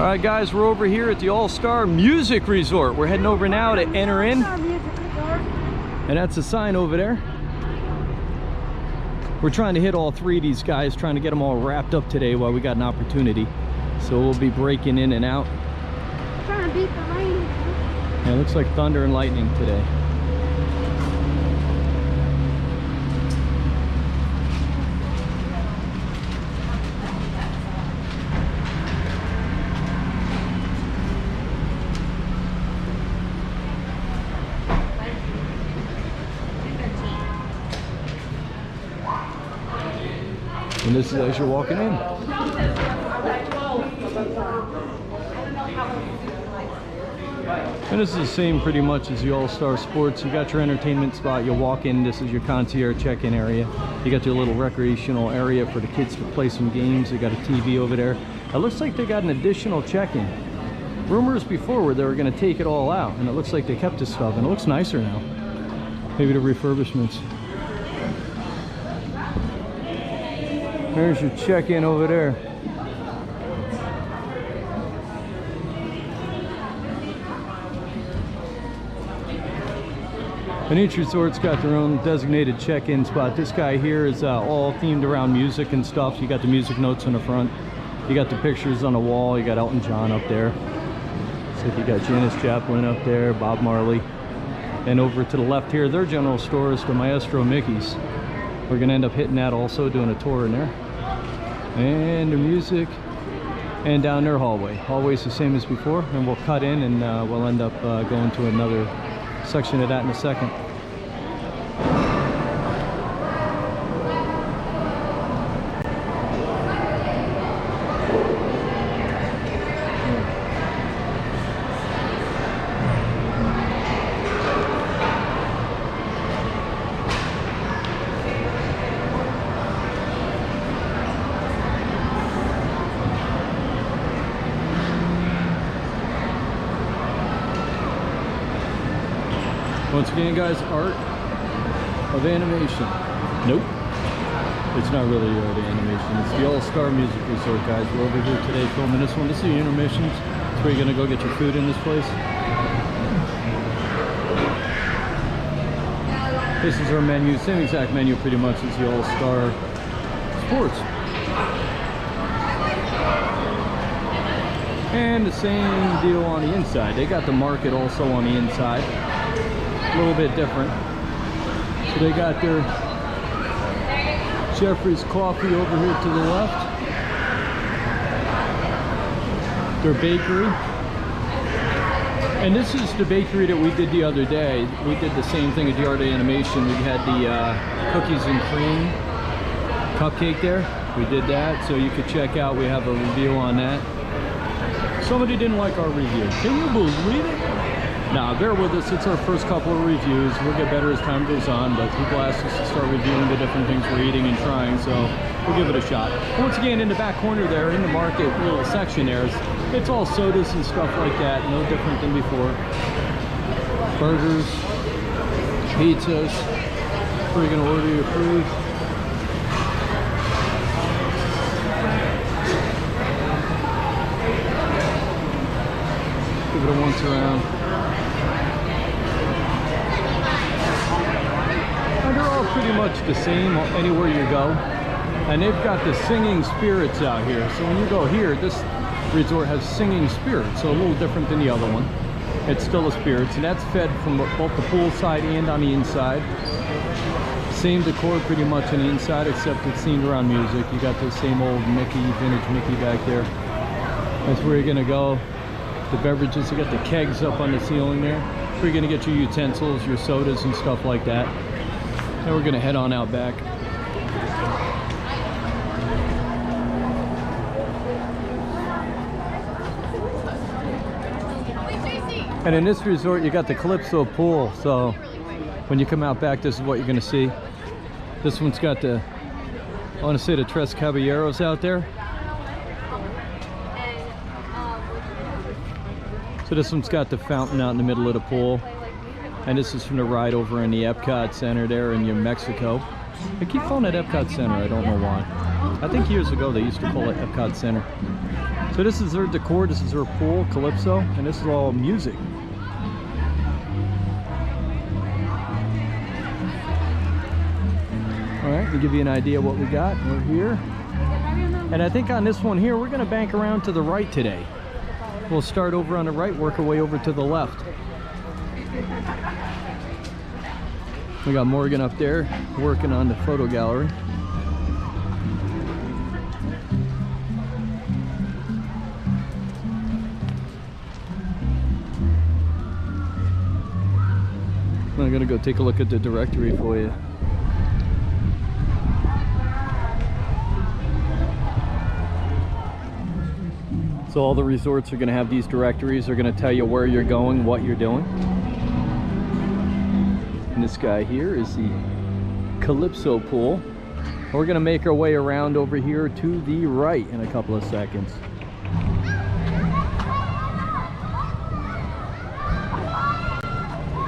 All right, guys, we're over here at the All-Star Music Resort. We're heading over now to enter in. And that's a sign over there. We're trying to hit all three of these guys, trying to get them all wrapped up today while we got an opportunity. So we'll be breaking in and out. Trying to beat the rain. Yeah, it looks like thunder and lightning today. And this is as you're walking in. And this is the same pretty much as the All-Star Sports. You got your entertainment spot, you walk in, this is your concierge check-in area. You got your little recreational area for the kids to play some games. You got a TV over there. It looks like they got an additional check-in. Rumors before were they were going to take it all out, and it looks like they kept this stuff, and it looks nicer now. Maybe the refurbishments. There's your check-in over there. And each resort's got their own designated check-in spot. This guy here is all themed around music and stuff. You got the music notes on the front. You got the pictures on the wall. You got Elton John up there. So you got Janis Joplin up there, Bob Marley. And over to the left here, their general store is the Maestro Mickey's. We're gonna end up hitting that also, doing a tour in there. And the music, and down their hallway. Hallway's the same as before, and we'll cut in and we'll end up going to another section of that in a second. Once again, guys, art of animation. Nope. It's not really art of animation. It's the All-Star Music Resort, guys. We're over here today filming this one. This is the Intermissions. It's where you're going to go get your food in this place. This is our menu. Same exact menu pretty much as the All-Star Sports. And the same deal on the inside. They got the market also on the inside. A little bit different. So they got their Jeffrey's coffee over here to the left. Their bakery. And this is the bakery that we did the other day. We did the same thing at the Art of Animation. We had the cookies and cream cupcake there. We did that, so you could check out. We have a review on that. Somebody didn't like our review. Can you believe it? Nah, bear with us. It's our first couple of reviews. We'll get better as time goes on, but people ask us to start reviewing the different things we're eating and trying, so we'll give it a shot. Once again, in the back corner there, in the market little section there, it's all sodas and stuff like that, no different than before. Burgers, pizzas, where you're gonna order your food. Give it a once around. They're all pretty much the same anywhere you go, and they've got the singing spirits out here. So when you go here, this resort has singing spirits, so a little different than the other one. It's still a spirits, and that's fed from both the pool side and on the inside. Same decor pretty much on the inside, except it's themed around music. You got the same old Mickey, vintage Mickey back there. That's where you're gonna go. The beverages, you got the kegs up on the ceiling there. Where you're gonna get your utensils, your sodas and stuff like that. Now we're gonna head on out back. And in this resort, you got the Calypso pool. So when you come out back, this is what you're gonna see. This one's got the, I wanna say the Three Caballeros out there. So this one's got the fountain out in the middle of the pool. And this is from the ride over in the Epcot Center there in New Mexico. I keep calling it Epcot Center, I don't know why. I think years ago they used to call it Epcot Center. So this is their decor, this is their pool, Calypso, and this is all music. Alright, to give you an idea what we got, we're here. And I think on this one here, we're going to bank around to the right today. We'll start over on the right, work our way over to the left. We got Morgan up there working on the photo gallery. I'm gonna go take a look at the directory for you. So all the resorts are gonna have these directories. They're gonna tell you where you're going, what you're doing. And this guy here is the Calypso pool. We're gonna make our way around over here to the right in a couple of seconds.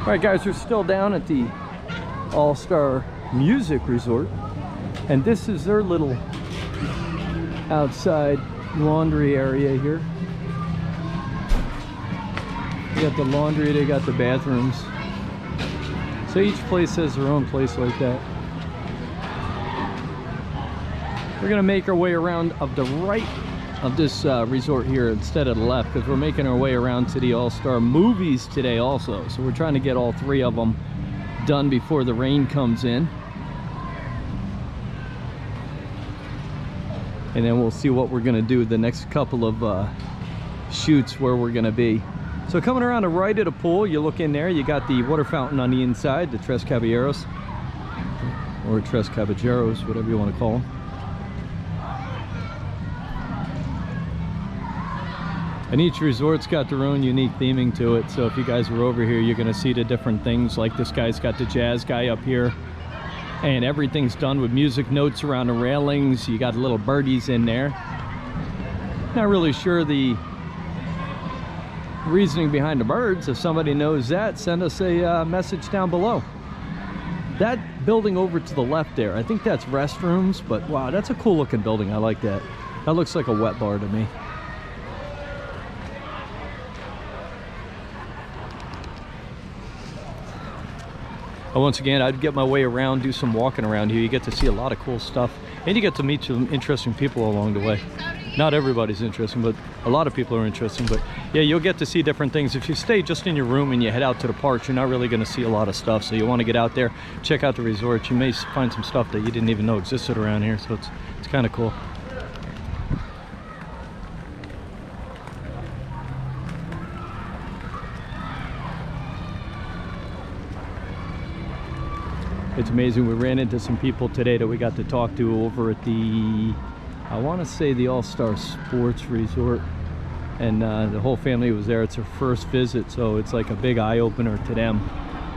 All right, guys, we're still down at the All-Star Music Resort, and this is their little outside laundry area here. They got the laundry, they got the bathrooms. So each place has their own place like that. We're gonna make our way around of the right of this resort here instead of the left, because we're making our way around to the All-Star movies today also. So we're trying to get all three of them done before the rain comes in. And then we'll see what we're gonna do the next couple of shoots where we're gonna be. So coming around the right of the pool, you look in there, you got the water fountain on the inside, the Three Caballeros, or Three Caballeros, whatever you want to call them. And each resort's got their own unique theming to it. So if you guys are over here, you're gonna see the different things. Like this guy's got the jazz guy up here, and everything's done with music notes around the railings. You got little birdies in there. Not really sure the reasoning behind the birds. If somebody knows that, send us a message down below. That building over to the left there, I think that's restrooms, but wow, that's a cool looking building. I like that. That looks like a wet bar to me. Once again, I'd get my way around, do some walking around here. You get to see a lot of cool stuff, and you get to meet some interesting people along the way. Not everybody's interesting, but a lot of people are interesting. But yeah, you'll get to see different things. If you stay just in your room and you head out to the parks, you're not really going to see a lot of stuff. So you want to get out there, check out the resort. You may find some stuff that you didn't even know existed around here. So it's kind of cool. It's amazing. We ran into some people today that we got to talk to over at the, I want to say the All-Star Sports Resort, and the whole family was there. It's their first visit, so it's like a big eye-opener to them.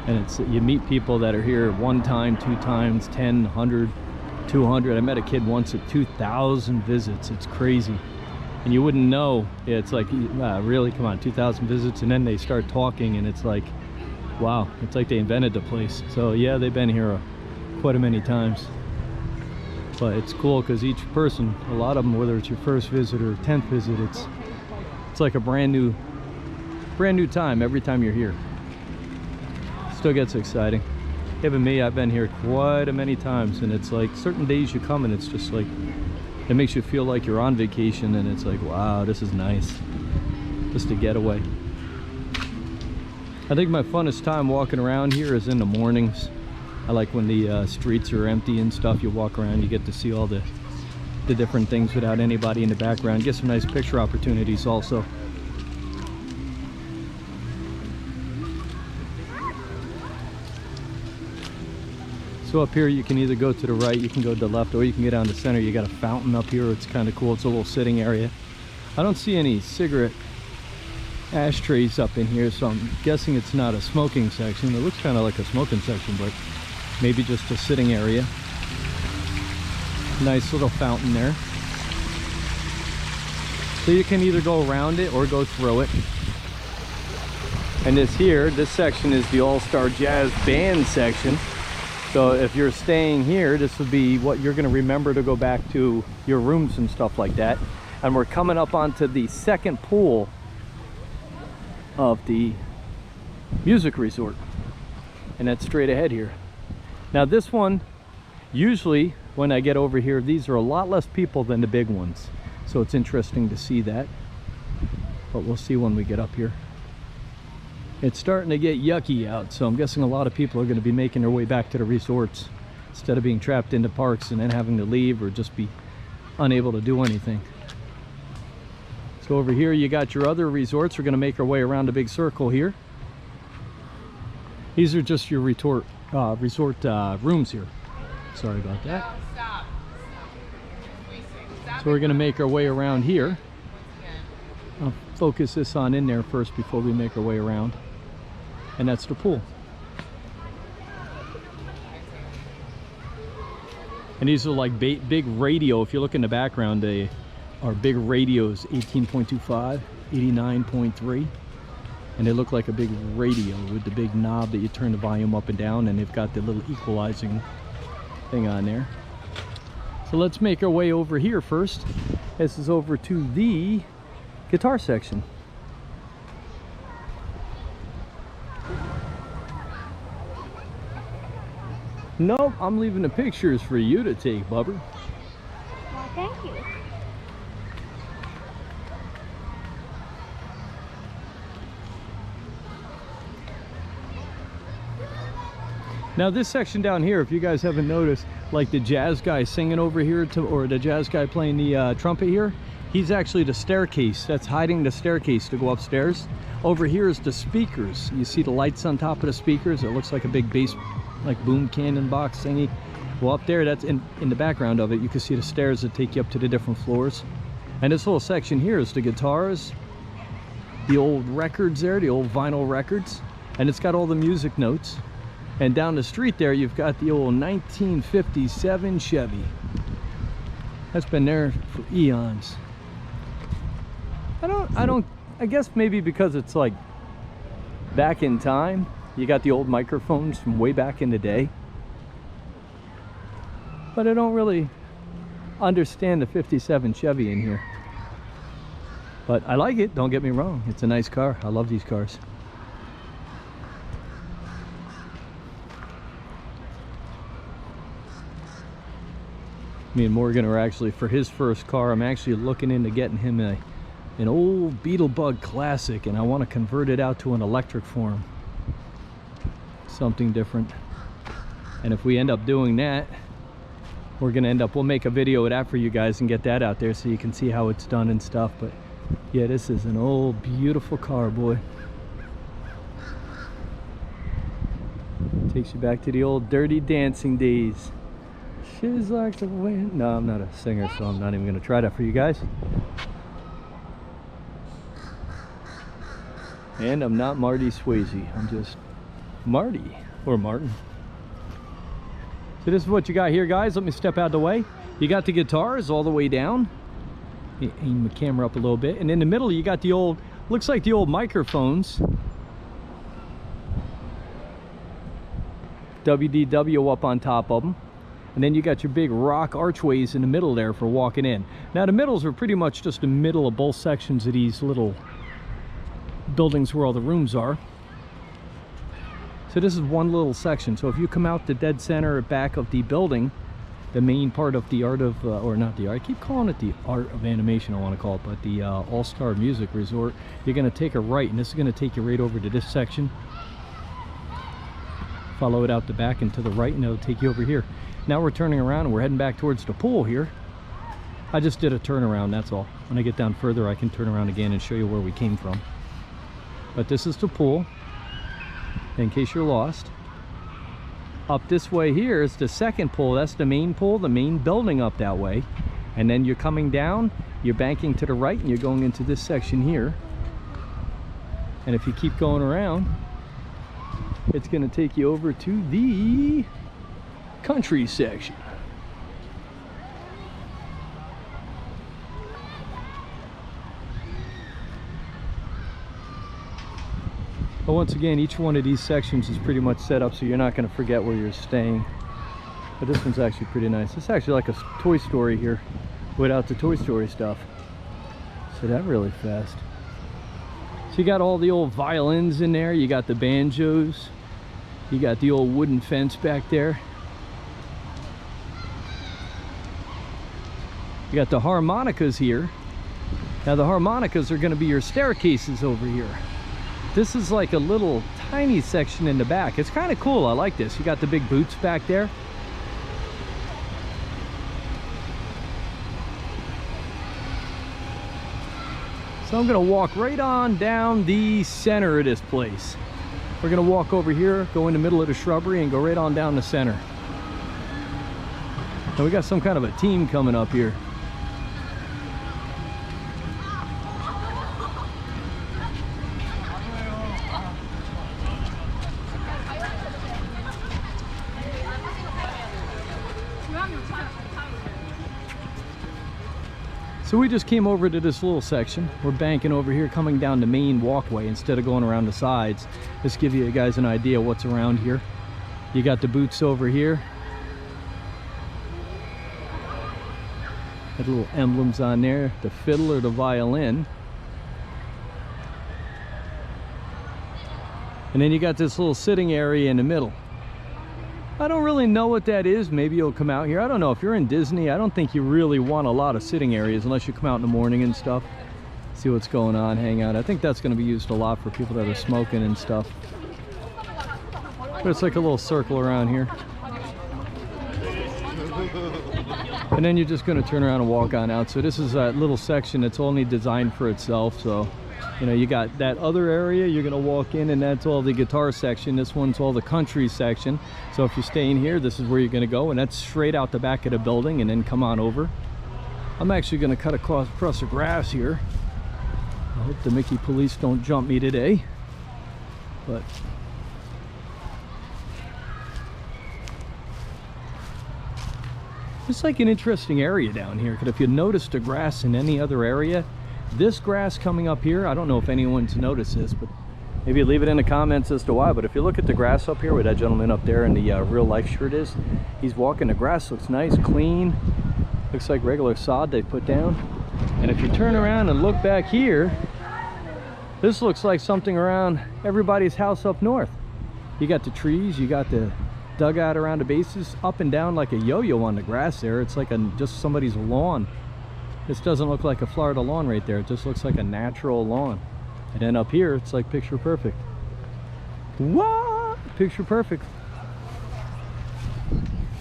And it's, you meet people that are here one time, two times, 10, 100, 200. I met a kid once at 2,000 visits. It's crazy. And you wouldn't know. It's like, really, come on, 2,000 visits, and then they start talking, and it's like, wow, it's like they invented the place. So yeah, they've been here quite a many times. But it's cool because each person, a lot of them, whether it's your first visit or 10th visit, it's like a brand new time every time you're here. Still gets exciting. Even me, I've been here quite a many times, and it's like certain days you come and it's just like, it makes you feel like you're on vacation, and it's like, wow, this is nice. Just a getaway. I think my funnest time walking around here is in the mornings. I like when the streets are empty and stuff. You walk around, you get to see all the different things without anybody in the background. Get some nice picture opportunities also. So up here you can either go to the right, you can go to the left, or you can get down the center. You got a fountain up here. It's kind of cool. It's a little sitting area. I don't see any cigarette ashtrays up in here, so I'm guessing it's not a smoking section. It looks kind of like a smoking section, but maybe just a sitting area. Nice little fountain there. So you can either go around it or go through it. And this section is the All-Star Jazz Band section. So if you're staying here, this would be what you're going to remember to go back to your rooms and stuff like that. And we're coming up onto the second pool of the music resort, and that's straight ahead here. Now this one, usually when I get over here, these are a lot less people than the big ones, so it's interesting to see that, but we'll see when we get up here. It's starting to get yucky out, so I'm guessing a lot of people are going to be making their way back to the resorts instead of being trapped into parks and then having to leave or just be unable to do anything. So over here you got your other resorts. We're going to make our way around a big circle here. These are just your resort rooms here. Sorry about that. So we're going to make our way around here. I'll focus this on in there first before we make our way around. And that's the pool. And these are like big radio. If you look in the background, they are big radios, 18.25, 89.3. And they look like a big radio with the big knob that you turn the volume up and down, and they've got the little equalizing thing on there. So let's make our way over here first. This is over to the guitar section. Nope, I'm leaving the pictures for you to take, Bubber. Well, thank you. Now this section down here, if you guys haven't noticed, like the jazz guy singing over here, or the jazz guy playing the trumpet here, he's actually the staircase. That's hiding the staircase to go upstairs. Over here is the speakers. You see the lights on top of the speakers? It looks like a big bass, like boom cannon box thingy. Well, up there, that's in the background of it, you can see the stairs that take you up to the different floors. And this whole section here is the guitars, the old records there, the old vinyl records, and it's got all the music notes. And down the street there, you've got the old 1957 Chevy. That's been there for eons. I guess maybe because it's like back in time. You got the old microphones from way back in the day. But I don't really understand the 57 Chevy in here. But I like it, don't get me wrong. It's a nice car. I love these cars. Me and Morgan are actually, for his first car, I'm actually looking into getting him an old Beetlebug Classic, and I want to convert it out to an electric form. Something different. And if we end up doing that, we're gonna we'll make a video of that for you guys and get that out there so you can see how it's done and stuff. But yeah, this is an old beautiful car, boy. Takes you back to the old Dirty Dancing days. She's like the wind. No, I'm not a singer, so I'm not even gonna try that for you guys. And I'm not Marty Swayze. I'm just Marty, or Martin. So this is what you got here, guys. Let me step out of the way. You got the guitars all the way down. Aim the camera up a little bit. And in the middle, you got the old, looks like the old microphones. WDW up on top of them. And then you got your big rock archways in the middle there for walking in. Now the middles are pretty much just the middle of both sections of these little buildings where all the rooms are. So this is one little section. So if you come out the dead center back of the building, the main part of the art of, or not the art, I keep calling it the art of animation, I want to call it, but the All-Star Music Resort, you're going to take a right, and this is going to take you right over to this section. Follow it out the back and to the right, and it'll take you over here. Now we're turning around and we're heading back towards the pool here. I just did a turnaround, that's all. When I get down further, I can turn around again and show you where we came from. But this is the pool, in case you're lost. Up this way here is the second pool. That's the main pool, the main building up that way. And then you're coming down, you're banking to the right, and you're going into this section here. And if you keep going around, it's going to take you over to the country section. But once again, each one of these sections is pretty much set up so you're not going to forget where you're staying. But this one's actually pretty nice. It's actually like a Toy Story here without the Toy Story stuff. So that really fast. So you got all the old violins in there. You got the banjos. You got the old wooden fence back there. You got the harmonicas here. Now the harmonicas are going to be your staircases over here. This is like a little tiny section in the back. It's kind of cool. I like this. You got the big boots back there. So I'm going to walk right on down the center of this place. We're going to walk over here, go in the middle of the shrubbery, and go right on down the center. Now we got some kind of a team coming up here. So we just came over to this little section. We're banking over here, coming down the main walkway instead of going around the sides. Just give you guys an idea what's around here. You got the boots over here. Got little emblems on there, the fiddle or the violin. And then you got this little sitting area in the middle. I don't really know what that is. Maybe you'll come out here. I don't know. If you're in Disney, I don't think you really want a lot of sitting areas unless you come out in the morning and stuff. See what's going on, hang out. I think that's going to be used a lot for people that are smoking and stuff. But it's like a little circle around here. And then you're just going to turn around and walk on out. So this is a little section that's only designed for itself. So, you know, you got that other area you're going to walk in, and that's all the guitar section. This one's all the country section. So if you're staying here, this is where you're going to go, and that's straight out the back of the building, and then come on over. I'm actually going to cut across the grass here. I hope the Mickey police don't jump me today. But it's like an interesting area down here, because if you notice the grass in any other area, this grass coming up here, I don't know if anyone's noticed this, but maybe leave it in the comments as to why. But if you look at the grass up here, where that gentleman up there in the real life shirt is, he's walking. The grass looks nice, clean, looks like regular sod they put down. And if you turn around and look back here, this looks like something around everybody's house up north. You got the trees, you got the dugout around the bases, up and down like a yo-yo on the grass there. It's like just somebody's lawn. This doesn't look like a Florida lawn right there. It just looks like a natural lawn. And then up here, it's like picture perfect. What? Picture perfect.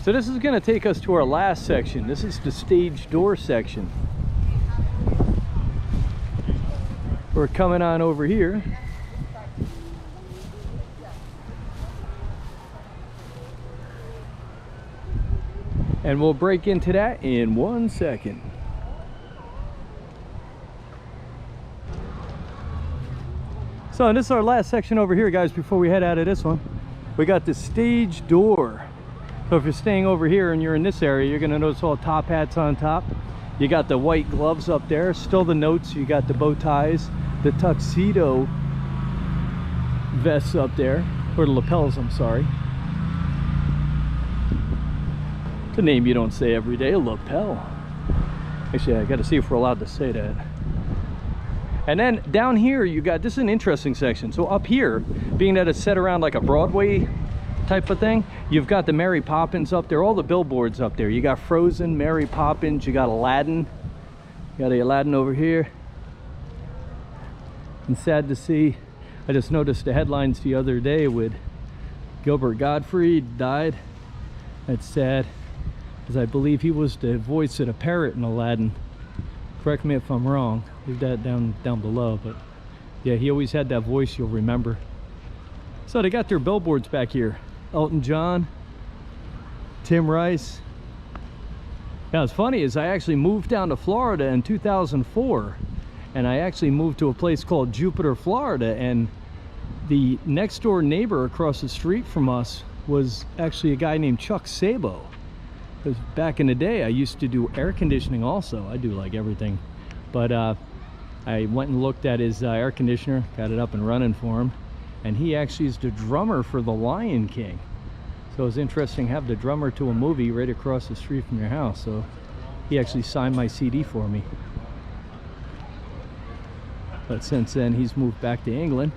So this is going to take us to our last section. This is the stage door section. We're coming on over here. And we'll break into that in 1 second. So this is our last section over here, guys, before we head out of this one. We got the stage door. So if you're staying over here and you're in this area, you're gonna notice all top hats on top. You got the white gloves up there, still the notes. You got the bow ties, the tuxedo vests up there, or the lapels, I'm sorry. The name you don't say every day, lapel. Actually, I gotta see if we're allowed to say that. And then down here, you got, this is an interesting section. So up here, being that it's set around like a Broadway type of thing, you've got the Mary Poppins up there, all the billboards up there. You got Frozen, Mary Poppins, you got Aladdin. You got a Aladdin over here. And sad to see, I just noticed the headlines the other day with Gilbert Gottfried died. That's sad, because I believe he was the voice of the parrot in Aladdin. Correct me if I'm wrong, leave that down below, but yeah, he always had that voice you'll remember. So they got their billboards back here. Elton John, Tim Rice. Now what's funny is I actually moved down to Florida in 2004, and I actually moved to a place called Jupiter, Florida, and the next door neighbor across the street from us was actually a guy named Chuck Sabo. Because back in the day, I used to do air conditioning also. I do like everything. But I went and looked at his air conditioner, got it up and running for him. And he actually is the drummer for the Lion King. So it's interesting, have the drummer to a movie right across the street from your house. So he actually signed my CD for me. But since then, he's moved back to England.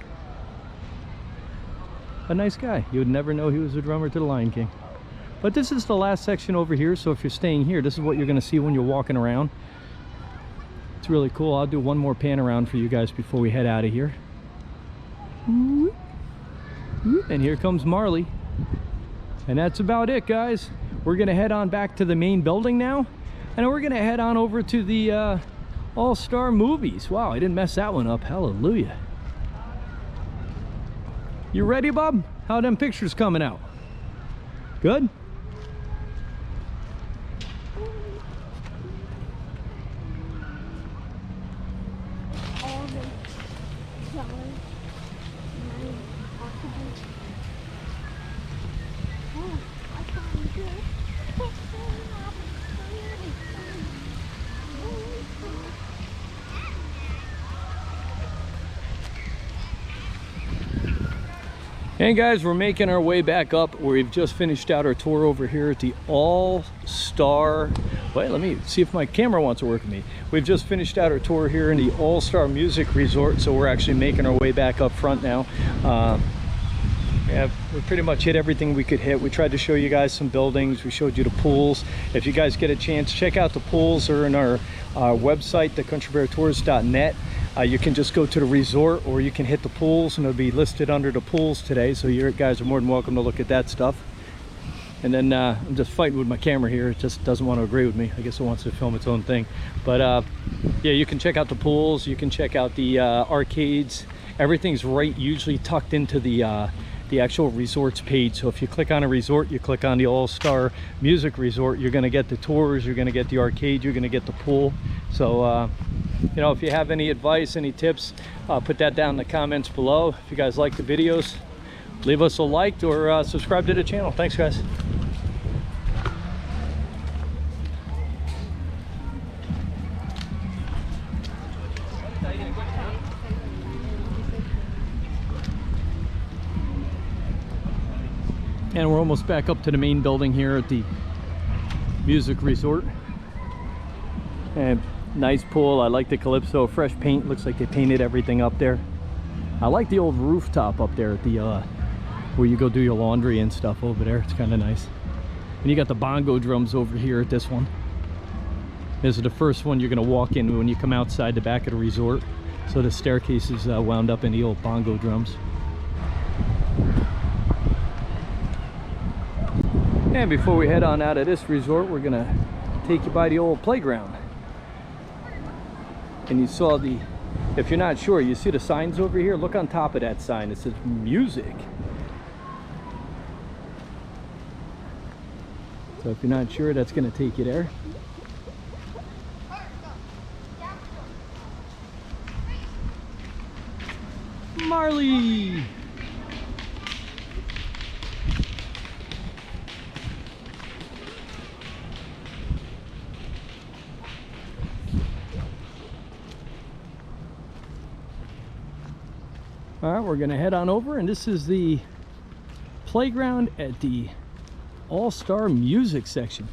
A nice guy. You would never know he was a drummer to the Lion King. But this is the last section over here, so if you're staying here, this is what you're going to see when you're walking around. It's really cool. I'll do one more pan around for you guys before we head out of here. And here comes Marley. And that's about it, guys. We're going to head on back to the main building now. And we're going to head on over to the All-Star Movies. Wow, I didn't mess that one up. Hallelujah. You ready, Bob? How them pictures coming out? Good? Hey guys, we're making our way back up. We've just finished out our tour over here at the All-Star. Wait, let me see if my camera wants to work with me. We've just finished out our tour here in the All-Star Music Resort, so we're actually making our way back up front now. Yeah, we pretty much hit everything we could hit. We tried to show you guys some buildings. We showed you the pools. If you guys get a chance, check out the pools. They're in our website, thecountrybeartours.net. You can just go to the resort, or you can hit the pools, and it'll be listed under the pools today. So you guys are more than welcome to look at that stuff. And then I'm just fighting with my camera here. It just doesn't want to agree with me. I guess it wants to film its own thing. But yeah, you can check out the pools. You can check out the arcades. Everything's right usually tucked into the actual resorts page. So if you click on a resort, you click on the All-Star Music Resort, you're going to get the tours, you're going to get the arcade, you're going to get the pool. So you know, if you have any advice, any tips, put that down in the comments below. If you guys like the videos, leave us a like or subscribe to the channel. Thanks, guys. And we're almost back up to the main building here at the Music Resort. And nice pool. I like the Calypso. Fresh paint. Looks like they painted everything up there. I like the old rooftop up there at the where you go do your laundry and stuff over there. It's kind of nice. And you got the bongo drums over here at this one. This is the first one you're going to walk in when you come outside the back of the resort. So the staircase is wound up in the old bongo drums. And before we head on out of this resort, we're gonna take you by the old playground. And you saw the, if you're not sure, you see the signs over here? Look on top of that sign. It says music. So if you're not sure, that's gonna take you there. Marley! All right, we're gonna head on over, and this is the playground at the All-Star Music section.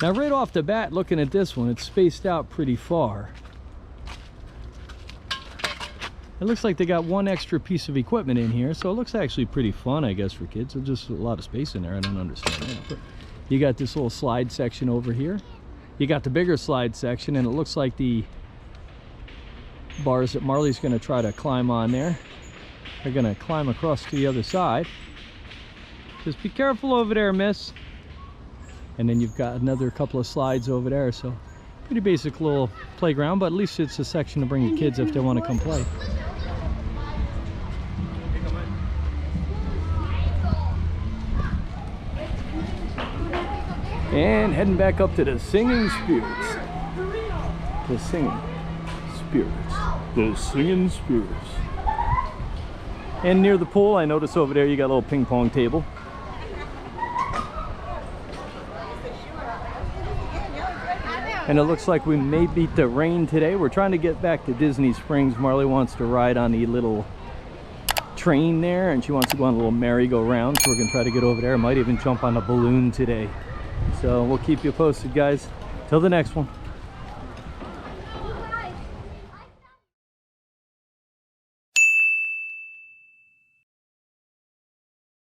Now right off the bat, looking at this one, it's spaced out pretty far. It looks like they got one extra piece of equipment in here, so it looks actually pretty fun, I guess, for kids. There's just a lot of space in there. I don't understand that. But you got this little slide section over here. You got the bigger slide section, and it looks like the bars that Marley's gonna try to climb on there. They're gonna climb across to the other side. Just be careful over there, miss. And then you've got another couple of slides over there, so pretty basic little playground, but at least it's a section to bring your kids if they want to come play. And heading back up to the Singing Spirits. The Singing Spirits. The Singing Spirits. And near the pool, I notice over there you got a little ping pong table. And it looks like we may beat the rain today. We're trying to get back to Disney Springs. Marley wants to ride on the little train there, and she wants to go on a little merry-go-round, so we're gonna try to get over there. I might even jump on a balloon today. So we'll keep you posted, guys. Till the next one.